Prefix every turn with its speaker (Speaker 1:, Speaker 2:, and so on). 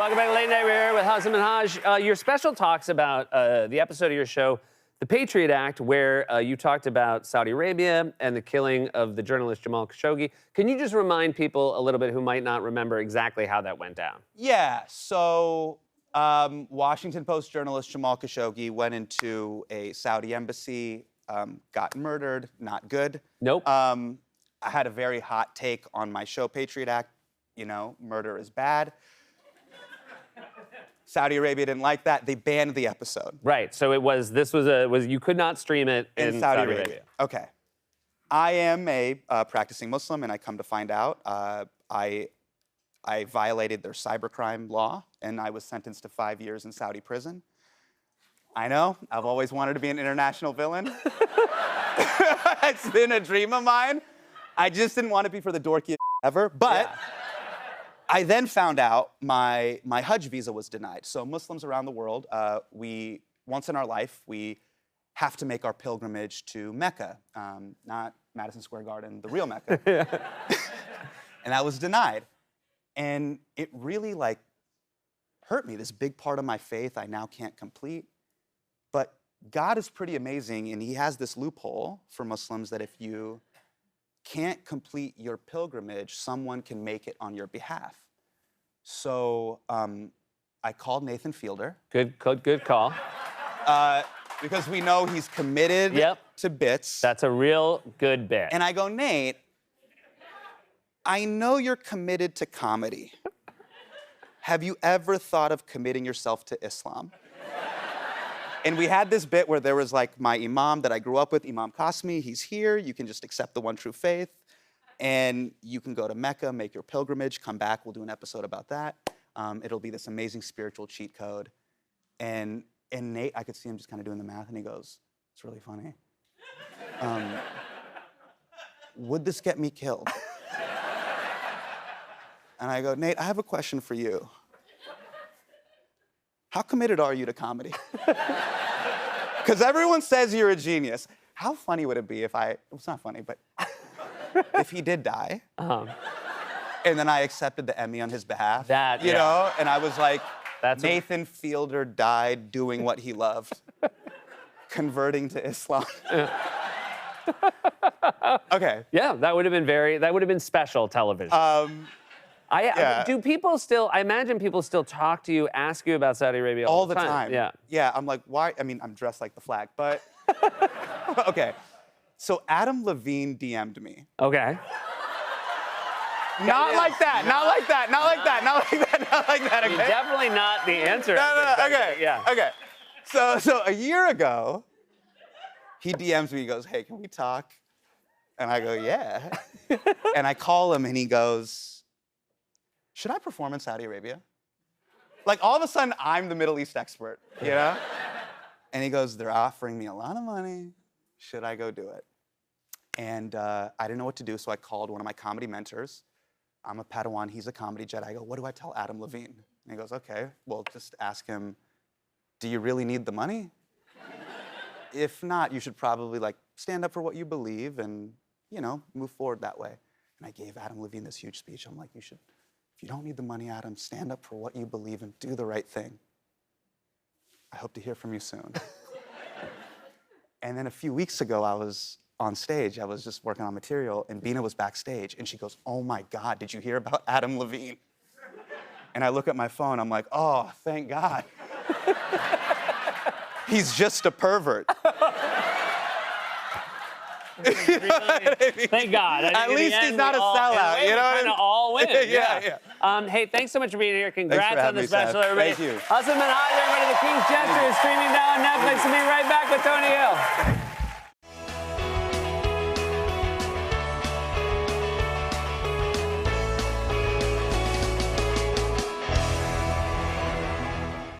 Speaker 1: Welcome back to Late Night. We're here with Hasan Minhaj. Your special talks about the episode of your show, The Patriot Act, where you talked about Saudi Arabia and the killing of the journalist Jamal Khashoggi. Can you just remind people a little bit who might not remember exactly how that went down?
Speaker 2: Yeah, so Washington Post journalist Jamal Khashoggi went into a Saudi embassy, got murdered, not good.
Speaker 1: Nope.
Speaker 2: I had a very hot take on my show, Patriot Act. You know, murder is bad. Saudi Arabia didn't like that. They banned the episode.
Speaker 1: Right. So you could not stream it in Saudi Arabia.
Speaker 2: Okay. I am a practicing Muslim, and I come to find out I violated their cybercrime law, and I was sentenced to 5 years in Saudi prison. I know. I've always wanted to be an international villain. It's been a dream of mine. I just didn't want to be for the dorkiest ever, but. Yeah. I then found out my Hajj visa was denied. So Muslims around the world, once in our life, we have to make our pilgrimage to Mecca, not Madison Square Garden, the real Mecca. And that was denied. And it really hurt me, this big part of my faith I now can't complete. But God is pretty amazing, and he has this loophole for Muslims that if you can't complete your pilgrimage, someone can make it on your behalf. So I called Nathan Fielder.
Speaker 1: Good call.
Speaker 2: Because we know he's committed to bits.
Speaker 1: That's a real good bit.
Speaker 2: And I go, Nate, I know you're committed to comedy. Have you ever thought of committing yourself to Islam? And we had this bit where there was my imam that I grew up with, Imam Qasmi. He's here. You can just accept the one true faith. And you can go to Mecca, make your pilgrimage, come back. We'll do an episode about that. It'll be this amazing spiritual cheat code. And Nate, I could see him just kind of doing the math, and he goes, it's really funny. Would this get me killed? And I go, Nate, I have a question for you. How committed are you to comedy? Because everyone says you're a genius. How funny would it be if it's not funny, but if he did die, and then I accepted the Emmy on his behalf, you know? And I was like, Nathan Fielder died doing what he loved, converting to Islam. Okay.
Speaker 1: Yeah, that would have been special television. Do people still, I imagine people still talk to you, ask you about Saudi Arabia all the time. Yeah.
Speaker 2: Yeah, I'm like, why? I mean, I'm dressed like the flag, but, okay. So Adam Levine DM'd me.
Speaker 1: Okay.
Speaker 2: Not like that, not like that, not like that, not like that, not like that, okay?
Speaker 1: Definitely not the answer.
Speaker 2: No, okay, yeah. Okay. So a year ago, he DMs me, he goes, hey, can we talk? And I go, yeah. And I call him, and he goes, should I perform in Saudi Arabia? All of a sudden, I'm the Middle East expert, you know? And he goes, they're offering me a lot of money. Should I go do it? And I didn't know what to do, so I called one of my comedy mentors. I'm a Padawan, he's a comedy Jedi. I go, what do I tell Adam Levine? And he goes, okay, well, just ask him, do you really need the money? If not, you should probably stand up for what you believe and, you know, move forward that way. And I gave Adam Levine this huge speech. I'm like, if you don't need the money, Adam, stand up for what you believe and do the right thing. I hope to hear from you soon. And then a few weeks ago, I was on stage. I was just working on material, and Bina was backstage, and she goes, oh my God, did you hear about Adam Levine? And I look at my phone, I'm like, oh, thank God. He's just a pervert.
Speaker 1: Really? Thank God.
Speaker 2: At least he's not a sellout, you know?
Speaker 1: Kind of all win.
Speaker 2: Yeah.
Speaker 1: Hey, thanks so much for being here. Congrats on the special,
Speaker 2: Seth.
Speaker 1: everybody.
Speaker 2: Thank you.
Speaker 1: Hasan Minhaj, everybody. The King's Jester is streaming now on Netflix. We'll be right back with Tony Hill.